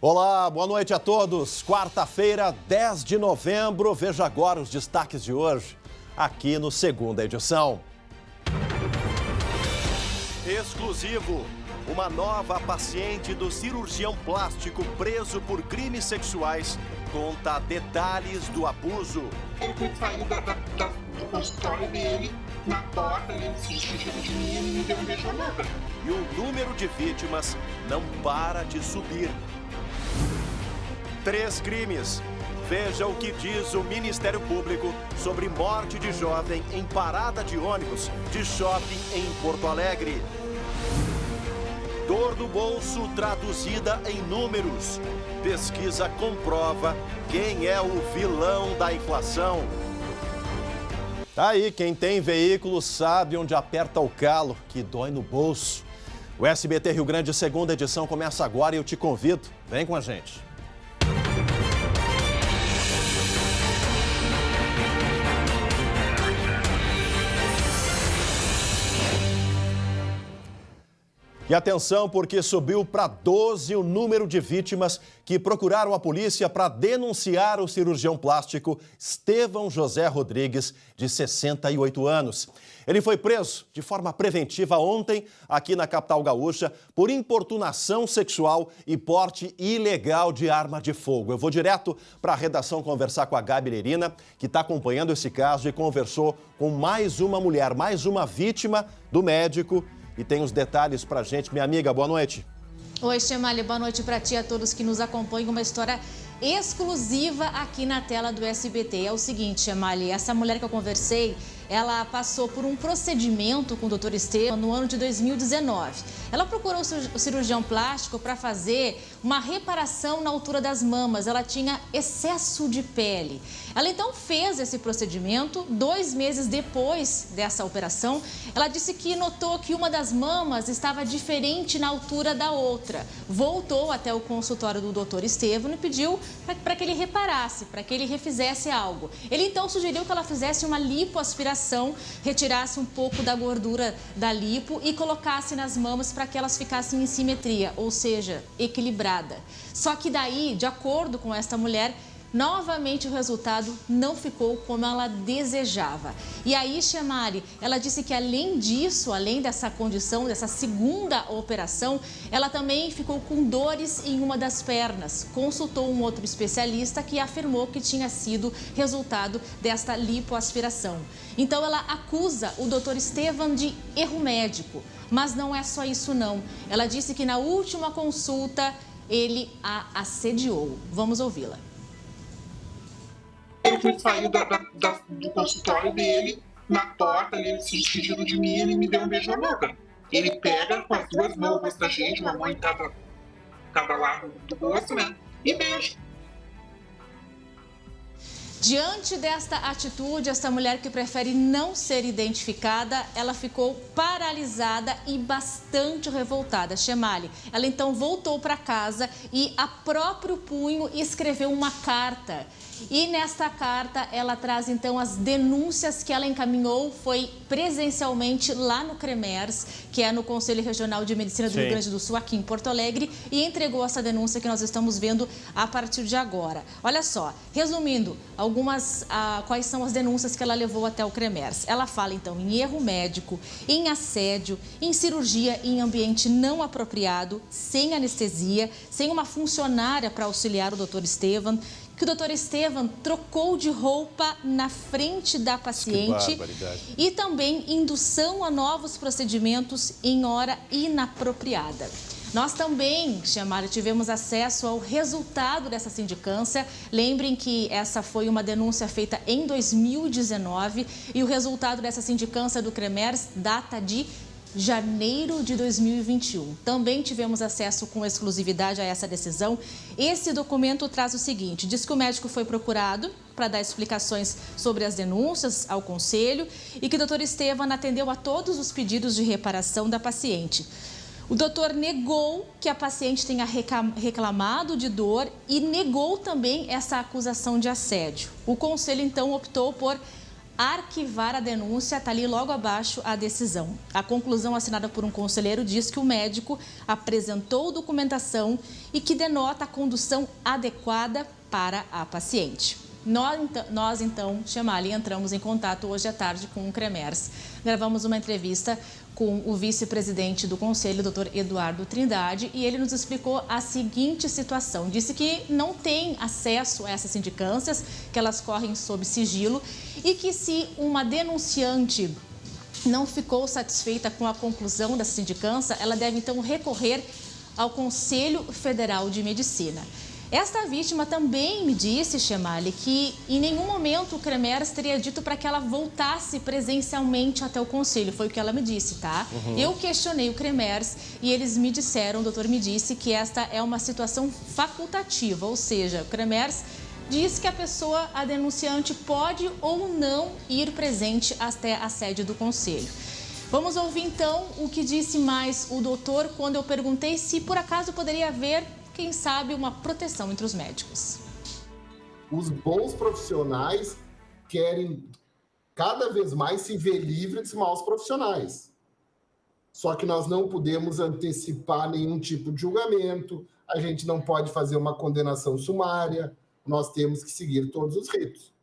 Olá, boa noite a todos. Quarta-feira, 10 de novembro. Veja agora os destaques de hoje, aqui no Segunda Edição. Exclusivo. Uma nova paciente do cirurgião plástico preso por crimes sexuais conta detalhes do abuso. Ele saiu do consultório dele, na porta, ele se despediu de mim e ele me deu um beijo na boca. E o número de vítimas não para de subir. 3 crimes. Veja o que diz o Ministério Público sobre morte de jovem em parada de ônibus de shopping em Porto Alegre. Dor no bolso traduzida em números. Pesquisa comprova quem é o vilão da inflação. Tá aí, quem tem veículo sabe onde aperta o calo, que dói no bolso. O SBT Rio Grande, Segunda Edição, começa agora e eu te convido. Vem com a gente. E atenção, porque subiu para 12 o número de vítimas que procuraram a polícia para denunciar o cirurgião plástico Estevão José Rodrigues, de 68 anos. Ele foi preso de forma preventiva ontem, aqui na capital gaúcha, por importunação sexual e porte ilegal de arma de fogo. Eu vou direto para a redação conversar com a Gabi Lerina, que está acompanhando esse caso e conversou com mais uma mulher, mais uma vítima do médico. E tem os detalhes pra gente. Minha amiga, boa noite. Oi, Chemali, boa noite pra ti e a todos que nos acompanham. Uma história exclusiva aqui na tela do SBT. É o seguinte, Chemali, essa mulher que eu conversei, ela passou por um procedimento com o Dr. Estevão no ano de 2019. Ela procurou o cirurgião plástico para fazer uma reparação na altura das mamas. Ela tinha excesso de pele. Ela então fez esse procedimento. 2 meses depois dessa operação, ela disse que notou que uma das mamas estava diferente na altura da outra. Voltou até o consultório do Dr. Estevão e pediu para que ele reparasse, para que ele refizesse algo. Ele então sugeriu que ela fizesse uma lipoaspiração, retirasse um pouco da gordura da lipo e colocasse nas mamas para que elas ficassem em simetria, ou seja, equilibrada. Só que daí, de acordo com esta mulher, novamente o resultado não ficou como ela desejava. E aí, Chemari, ela disse que além disso, além dessa condição, dessa segunda operação, ela também ficou com dores em uma das pernas. Consultou um outro especialista que afirmou que tinha sido resultado desta lipoaspiração. Então ela acusa o Dr. Estevão de erro médico. Mas não é só isso não. Ela disse que na última consulta ele a assediou. Vamos ouvi-la. Ele saiu do consultório dele, na porta, ele se despediu de mim e ele me deu um beijo na boca. Ele pega com as 2 mãos da gente, uma mão em cada lado do rosto, né? E beija. Diante desta atitude, esta mulher que prefere não ser identificada, ela ficou paralisada e bastante revoltada. Chemali, ela então voltou para casa e a próprio punho escreveu uma carta. E nesta carta ela traz então as denúncias que ela encaminhou, foi presencialmente lá no CREMERS, que é no Conselho Regional de Medicina do Rio Grande do Sul, aqui em Porto Alegre, e entregou essa denúncia que nós estamos vendo a partir de agora. Olha só, resumindo, quais são as denúncias que ela levou até o CREMERS. Ela fala então em erro médico, em assédio, em cirurgia em ambiente não apropriado, sem anestesia, sem uma funcionária para auxiliar o Dr. Estevão, que o Dr. Estevão trocou de roupa na frente da paciente e também indução a novos procedimentos em hora inapropriada. Nós também, Chemari, tivemos acesso ao resultado dessa sindicância. Lembrem que essa foi uma denúncia feita em 2019 e o resultado dessa sindicância do CREMERS data de janeiro de 2021. Também tivemos acesso com exclusividade a essa decisão. Esse documento traz o seguinte: diz que o médico foi procurado para dar explicações sobre as denúncias ao conselho e que o Dr. Estevão atendeu a todos os pedidos de reparação da paciente. O doutor negou que a paciente tenha reclamado de dor e negou também essa acusação de assédio. O conselho, então, optou por arquivar a denúncia, está ali logo abaixo a decisão. A conclusão assinada por um conselheiro diz que o médico apresentou documentação e que denota a condução adequada para a paciente. Nós então, Chemali, entramos em contato hoje à tarde com o CREMERS. Gravamos uma entrevista com o vice-presidente do Conselho, Dr. Eduardo Trindade, e ele nos explicou a seguinte situação. Disse que não tem acesso a essas sindicâncias, que elas correm sob sigilo, e que se uma denunciante não ficou satisfeita com a conclusão dessa sindicância, ela deve então recorrer ao Conselho Federal de Medicina. Esta vítima também me disse, Chemali, que em nenhum momento o CREMERS teria dito para que ela voltasse presencialmente até o conselho. Foi o que ela me disse, tá? Eu questionei o CREMERS e eles me disseram, o doutor me disse, que esta é uma situação facultativa, ou seja, o CREMERS diz que a pessoa, a denunciante, pode ou não ir presente até a sede do conselho. Vamos ouvir então o que disse mais o doutor quando eu perguntei se por acaso poderia haver, quem sabe, uma proteção entre os médicos. Os bons profissionais querem cada vez mais se ver livre dos maus profissionais. Só que nós não podemos antecipar nenhum tipo de julgamento, a gente não pode fazer uma condenação sumária, nós temos que seguir todos os ritos.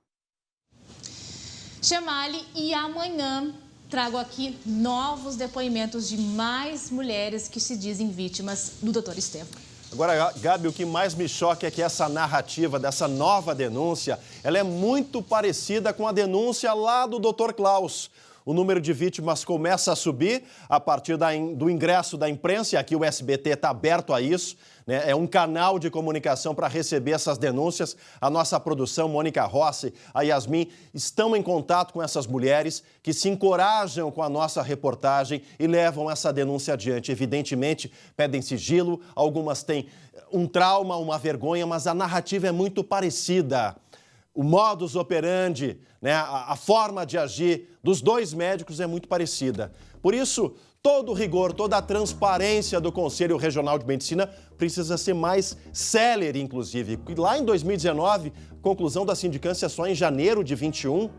Chemali, e amanhã trago aqui novos depoimentos de mais mulheres que se dizem vítimas do Dr. Estevão. Agora, Gabi, o que mais me choca é que essa narrativa dessa nova denúncia, ela é muito parecida com a denúncia lá do Dr. Klaus. O número de vítimas começa a subir a partir do ingresso da imprensa, e aqui o SBT está aberto a isso, né? É um canal de comunicação para receber essas denúncias. A nossa produção, Mônica Rossi, a Yasmin, estão em contato com essas mulheres que se encorajam com a nossa reportagem e levam essa denúncia adiante. Evidentemente, pedem sigilo, algumas têm um trauma, uma vergonha, mas a narrativa é muito parecida. O modus operandi, né, a forma de agir dos dois médicos é muito parecida. Por isso, todo o rigor, toda a transparência do Conselho Regional de Medicina precisa ser mais célere, inclusive. E lá em 2019, conclusão da sindicância só em janeiro de 21,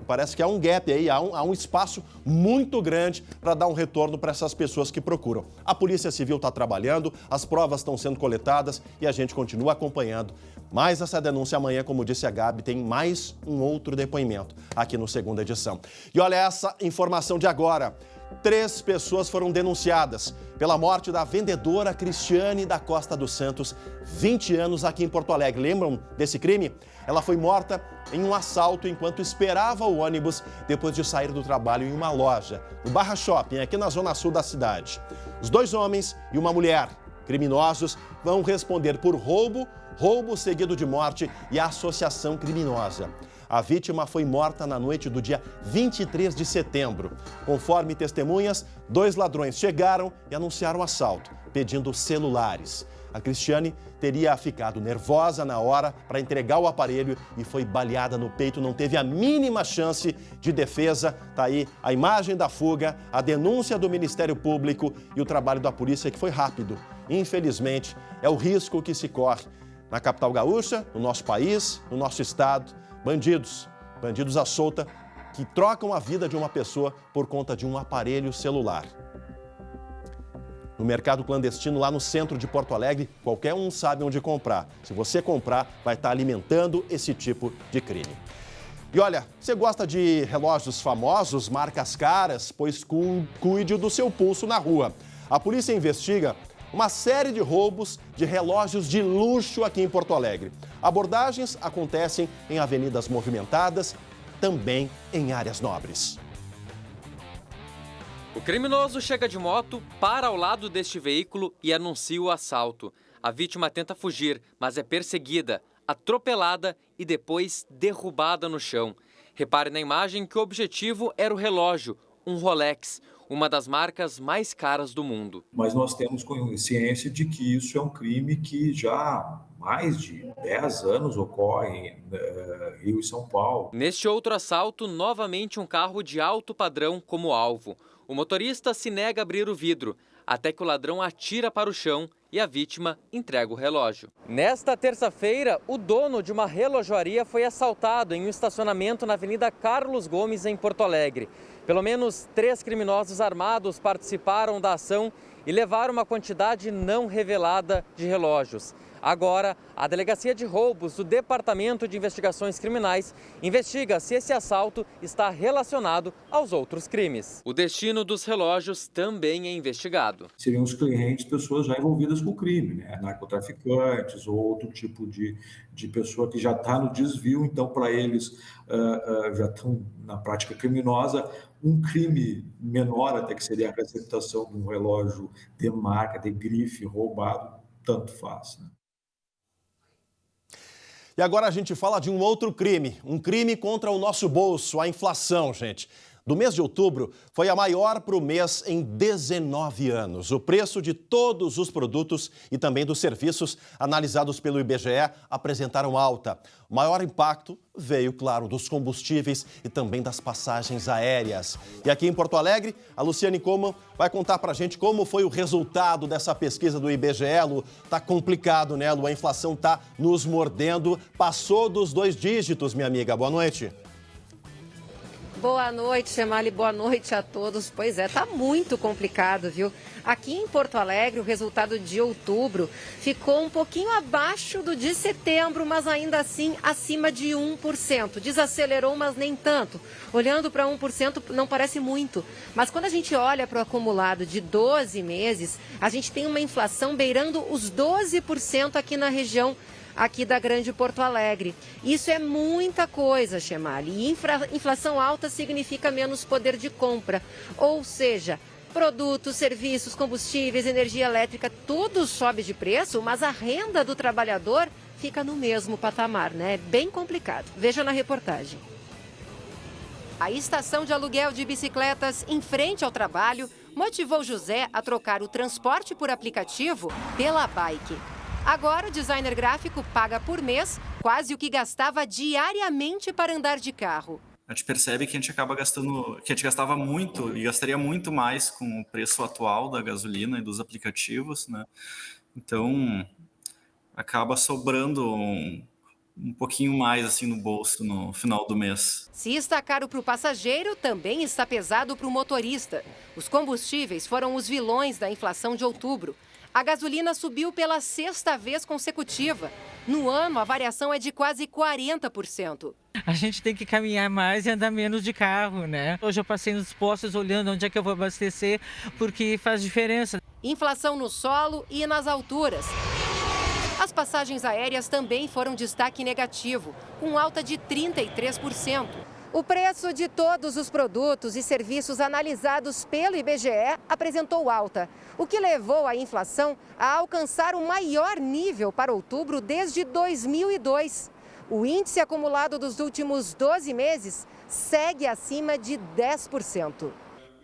parece que há um gap aí, há um espaço muito grande para dar um retorno para essas pessoas que procuram. A Polícia Civil está trabalhando, as provas estão sendo coletadas e a gente continua acompanhando. Mas essa denúncia amanhã, como disse a Gabi, tem mais um outro depoimento aqui no Segunda Edição. E olha essa informação de agora. 3 pessoas foram denunciadas pela morte da vendedora Cristiane da Costa dos Santos, 20 anos, aqui em Porto Alegre. Lembram desse crime? Ela foi morta em um assalto enquanto esperava o ônibus depois de sair do trabalho em uma loja, no Barra Shopping, aqui na zona sul da cidade. Os 2 homens e uma mulher, criminosos, vão responder por roubo seguido de morte e associação criminosa. A vítima foi morta na noite do dia 23 de setembro. Conforme testemunhas, 2 ladrões chegaram e anunciaram o assalto, pedindo celulares. A Cristiane teria ficado nervosa na hora para entregar o aparelho e foi baleada no peito, não teve a mínima chance de defesa. Tá aí a imagem da fuga, a denúncia do Ministério Público e o trabalho da polícia, que foi rápido. Infelizmente, é o risco que se corre na capital gaúcha, no nosso país, no nosso estado. Bandidos à solta, que trocam a vida de uma pessoa por conta de um aparelho celular. No mercado clandestino, lá no centro de Porto Alegre, qualquer um sabe onde comprar. Se você comprar, vai estar alimentando esse tipo de crime. E olha, você gosta de relógios famosos, marcas caras? Pois cuide do seu pulso na rua. A polícia investiga uma série de roubos de relógios de luxo aqui em Porto Alegre. Abordagens acontecem em avenidas movimentadas, também em áreas nobres. O criminoso chega de moto, para ao lado deste veículo e anuncia o assalto. A vítima tenta fugir, mas é perseguida, atropelada e depois derrubada no chão. Repare na imagem que o objetivo era o relógio, um Rolex, uma das marcas mais caras do mundo. Mas nós temos consciência de que isso é um crime que já há mais de 10 anos ocorre em Rio e São Paulo. Neste outro assalto, novamente um carro de alto padrão como alvo. O motorista se nega a abrir o vidro. até que o ladrão atira para o chão e a vítima entrega o relógio. Nesta terça-feira, o dono de uma relojoaria foi assaltado em um estacionamento na Avenida Carlos Gomes, em Porto Alegre. Pelo menos 3 criminosos armados participaram da ação e levaram uma quantidade não revelada de relógios. Agora, a Delegacia de Roubos do Departamento de Investigações Criminais investiga se esse assalto está relacionado aos outros crimes. O destino dos relógios também é investigado. Seriam os clientes, pessoas já envolvidas com o crime, né? Narcotraficantes ou outro tipo de pessoa que já está no desvio, então para eles já estão na prática criminosa. Um crime menor até, que seria a receptação de um relógio de marca, de grife, roubado, tanto faz, né? E agora a gente fala de um outro crime, um crime contra o nosso bolso, a inflação, gente. Do mês de outubro foi a maior para o mês em 19 anos. O preço de todos os produtos e também dos serviços analisados pelo IBGE apresentaram alta. O maior impacto veio, claro, dos combustíveis e também das passagens aéreas. E aqui em Porto Alegre, a Luciane Coman vai contar pra gente como foi o resultado dessa pesquisa do IBGE. Lu, tá complicado, né, Lu? A inflação tá nos mordendo. Passou dos 2 dígitos, minha amiga. Boa noite. Boa noite, Chemali, boa noite a todos. Pois é, tá muito complicado, viu? Aqui em Porto Alegre, o resultado de outubro ficou um pouquinho abaixo do de setembro, mas ainda assim acima de 1%. Desacelerou, mas nem tanto. Olhando para 1% não parece muito, mas quando a gente olha para o acumulado de 12 meses, a gente tem uma inflação beirando os 12% aqui na região aqui da Grande Porto Alegre. Isso é muita coisa, Chemali. E inflação alta significa menos poder de compra. Ou seja, produtos, serviços, combustíveis, energia elétrica, tudo sobe de preço, mas a renda do trabalhador fica no mesmo patamar, né? É bem complicado. Veja na reportagem. A estação de aluguel de bicicletas em frente ao trabalho motivou José a trocar o transporte por aplicativo pela bike. Agora, o designer gráfico paga por mês quase o que gastava diariamente para andar de carro. A gente percebe que a gente acaba gastando, que a gente gastava muito e gastaria muito mais com o preço atual da gasolina e dos aplicativos, né? Então, acaba sobrando um pouquinho mais assim no bolso no final do mês. Se está caro para o passageiro, também está pesado para o motorista. Os combustíveis foram os vilões da inflação de outubro. A gasolina subiu pela 6ª vez consecutiva. No ano, a variação é de quase 40%. A gente tem que caminhar mais e andar menos de carro, né? Hoje eu passei nos postos olhando onde é que eu vou abastecer, porque faz diferença. Inflação no solo e nas alturas. As passagens aéreas também foram destaque negativo, com alta de 33%. O preço de todos os produtos e serviços analisados pelo IBGE apresentou alta, o que levou a inflação a alcançar o maior nível para outubro desde 2002. O índice acumulado dos últimos 12 meses segue acima de 10%.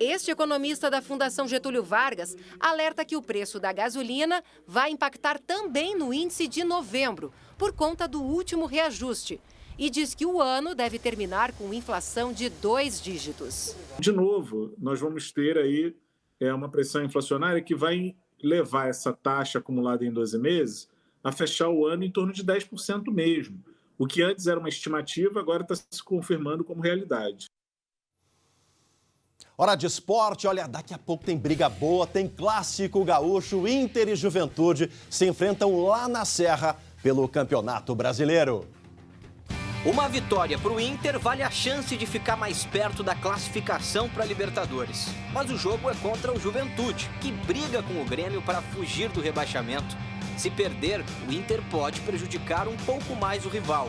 Este economista da Fundação Getúlio Vargas alerta que o preço da gasolina vai impactar também no índice de novembro, por conta do último reajuste. E diz que o ano deve terminar com inflação de 2 dígitos. De novo, nós vamos ter aí uma pressão inflacionária que vai levar essa taxa acumulada em 12 meses a fechar o ano em torno de 10% mesmo. O que antes era uma estimativa, agora está se confirmando como realidade. Hora de esporte, olha, daqui a pouco tem briga boa, tem clássico gaúcho, Inter e Juventude se enfrentam lá na Serra pelo Campeonato Brasileiro. Uma vitória para o Inter vale a chance de ficar mais perto da classificação para a Libertadores. Mas o jogo é contra o Juventude, que briga com o Grêmio para fugir do rebaixamento. Se perder, o Inter pode prejudicar um pouco mais o rival.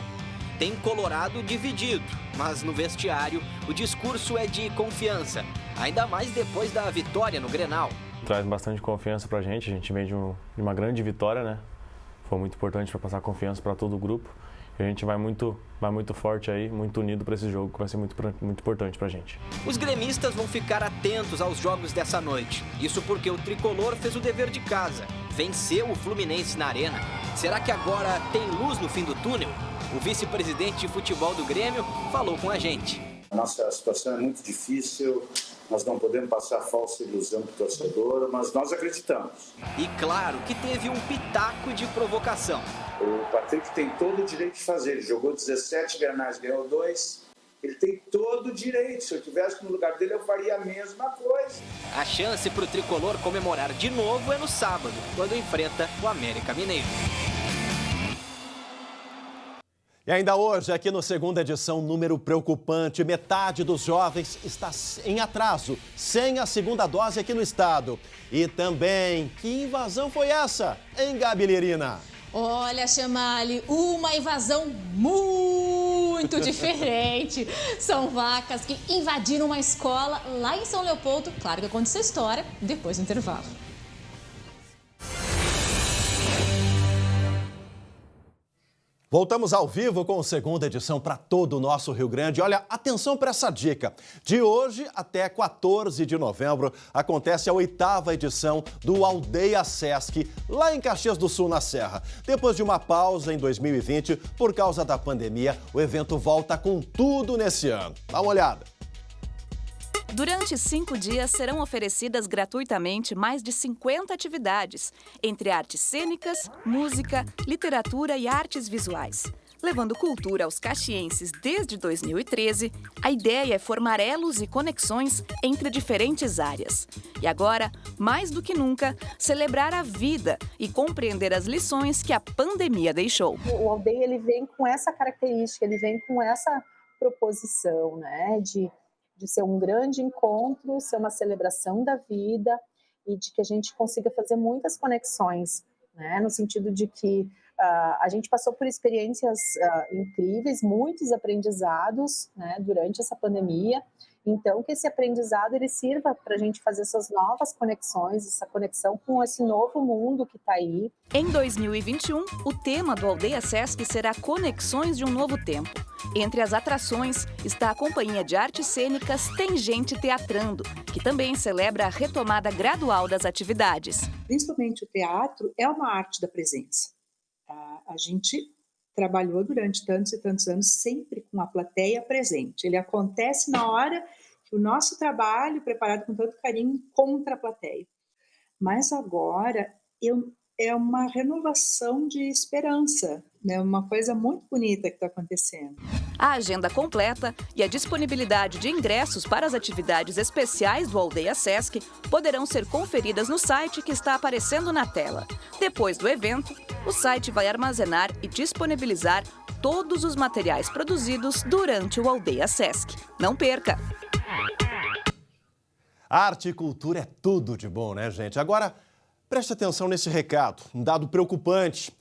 Tem Colorado dividido, mas no vestiário o discurso é de confiança, ainda mais depois da vitória no Grenal. Traz bastante confiança pra gente, a gente vem de uma grande vitória, né? Foi muito importante para passar confiança para todo o grupo. A gente vai muito forte aí, muito unido para esse jogo, que vai ser muito importante para a gente. Os gremistas vão ficar atentos aos jogos dessa noite. Isso porque o tricolor fez o dever de casa. Venceu o Fluminense na Arena. Será que agora tem luz no fim do túnel? O vice-presidente de futebol do Grêmio falou com a gente. A nossa situação é muito difícil, nós não podemos passar falsa ilusão para o torcedor, mas nós acreditamos. E claro que teve um pitaco de provocação. O Patrick tem todo o direito de fazer, ele jogou 17 Grenais, ganhou 2, ele tem todo o direito. Se eu estivesse no lugar dele, eu faria a mesma coisa. A chance para o tricolor comemorar de novo é no sábado, quando enfrenta o América Mineiro. E ainda hoje, aqui no Segunda Edição, número preocupante. Metade dos jovens está em atraso, sem a segunda dose aqui no estado. E também, que invasão foi essa, em Gabilirina? Olha, Chamali, uma invasão muito diferente. São vacas que invadiram uma escola lá em São Leopoldo. Claro que eu conto essa história depois do intervalo. Voltamos ao vivo com a Segunda Edição para todo o nosso Rio Grande. Olha, atenção para essa dica. De hoje até 14 de novembro acontece a 8ª edição do Aldeia Sesc, lá em Caxias do Sul, na Serra. Depois de uma pausa em 2020, por causa da pandemia, o evento volta com tudo nesse ano. Dá uma olhada. Durante 5 dias serão oferecidas gratuitamente mais de 50 atividades, entre artes cênicas, música, literatura e artes visuais. Levando cultura aos caxienses desde 2013, a ideia é formar elos e conexões entre diferentes áreas. E agora, mais do que nunca, celebrar a vida e compreender as lições que a pandemia deixou. O Aldeia ele vem com essa característica, ele vem com essa proposição, né, de ser um grande encontro, ser uma celebração da vida e de que a gente consiga fazer muitas conexões, né? No sentido de que a gente passou por experiências incríveis, muitos aprendizados, né, durante essa pandemia. Então, que esse aprendizado ele sirva para a gente fazer essas novas conexões, essa conexão com esse novo mundo que está aí. Em 2021, o tema do Aldeia Sesc será Conexões de um Novo Tempo. Entre as atrações está a Companhia de Artes Cênicas Tem Gente Teatrando, que também celebra a retomada gradual das atividades. Principalmente o teatro é uma arte da presença. A gente trabalhou durante tantos e tantos anos sempre com a plateia presente. Ele acontece na hora que o nosso trabalho, preparado com tanto carinho, encontra a plateia. Mas agora é uma renovação de esperança, né? Uma coisa muito bonita que está acontecendo. A agenda completa e a disponibilidade de ingressos para as atividades especiais do Aldeia Sesc poderão ser conferidas no site que está aparecendo na tela. Depois do evento, o site vai armazenar e disponibilizar todos os materiais produzidos durante o Aldeia Sesc. Não perca! Arte e cultura é tudo de bom, né, gente? Agora, preste atenção nesse recado, um dado preocupante.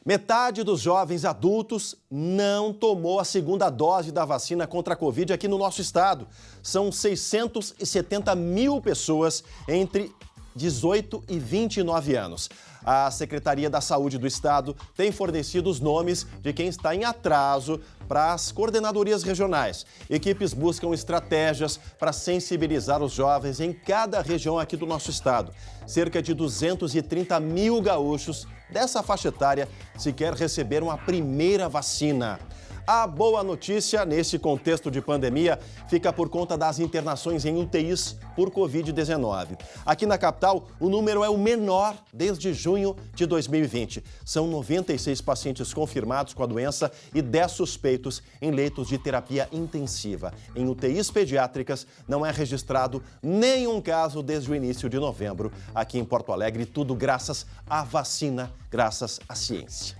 Metade dos jovens adultos não tomou a segunda dose da vacina contra a Covid aqui no nosso estado. São 670 mil pessoas entre 18 e 29 anos. A Secretaria da Saúde do Estado tem fornecido os nomes de quem está em atraso para as coordenadorias regionais. Equipes buscam estratégias para sensibilizar os jovens em cada região aqui do nosso estado. Cerca de 230 mil gaúchos dessa faixa etária sequer receberam a primeira vacina. A boa notícia, nesse contexto de pandemia, fica por conta das internações em UTIs por Covid-19. Aqui na capital, o número é o menor desde junho de 2020. São 96 pacientes confirmados com a doença e 10 suspeitos em leitos de terapia intensiva. Em UTIs pediátricas, não é registrado nenhum caso desde o início de novembro. Aqui em Porto Alegre, tudo graças à vacina, graças à ciência.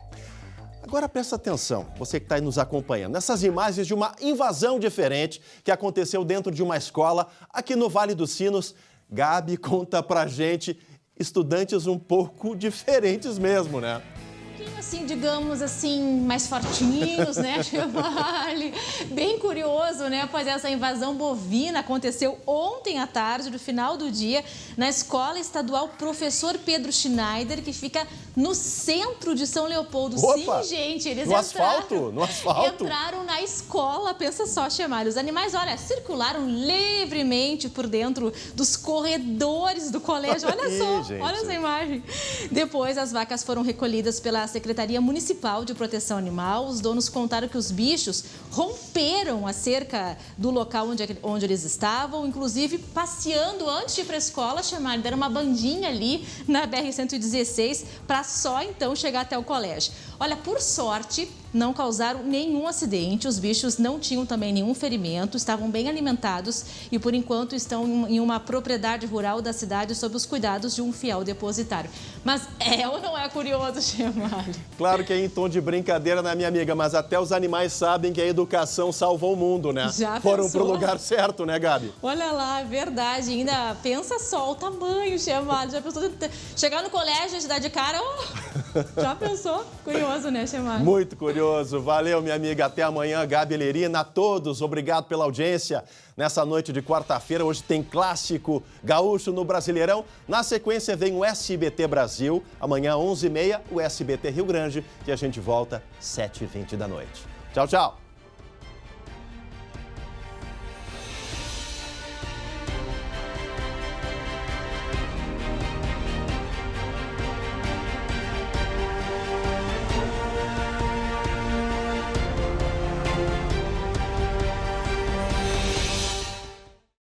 Agora presta atenção, você que está aí nos acompanhando, nessas imagens de uma invasão diferente que aconteceu dentro de uma escola aqui no Vale dos Sinos. Gabi conta pra gente, estudantes um pouco diferentes mesmo, né? Assim, digamos assim, mais fortinhos, né, Chamali? Bem curioso, né? Pois essa invasão bovina aconteceu ontem à tarde, no final do dia, na Escola Estadual Professor Pedro Schneider, que fica no centro de São Leopoldo. Opa, sim, gente, eles no asfalto? Entraram na escola, pensa só, Chamali. Os animais, olha, circularam livremente por dentro dos corredores do colégio. Olha só, gente. Olha essa imagem. Depois, as vacas foram recolhidas pela Secretaria Municipal de Proteção Animal. Os donos contaram que os bichos romperam correram a cerca do local onde eles estavam, inclusive passeando antes de ir para a escola, deram uma bandinha ali na BR-116 para só então chegar até o colégio. Olha, por sorte, não causaram nenhum acidente, os bichos não tinham também nenhum ferimento, estavam bem alimentados e, por enquanto, estão em uma propriedade rural da cidade sob os cuidados de um fiel depositário. Mas é ou não é curioso, Chemali? Claro que é em tom de brincadeira, né, minha amiga? Mas até os animais sabem que a educação salvou o mundo, né? Já foram pensou? pro lugar certo, né, Gabi? Olha lá, é verdade. Ainda pensa só o tamanho, Chemali. Já pensou chegar no colégio e te dar de cara? Oh, já pensou? Curioso, né, Chemali? Muito curioso. Valeu, minha amiga. Até amanhã, Gabi Lerina. A todos, obrigado pela audiência. Nessa noite de quarta-feira, hoje tem clássico gaúcho no Brasileirão. Na sequência vem o SBT Brasil. Amanhã, 11h30, o SBT Rio Grande. E a gente volta 7h20 da noite. Tchau, tchau.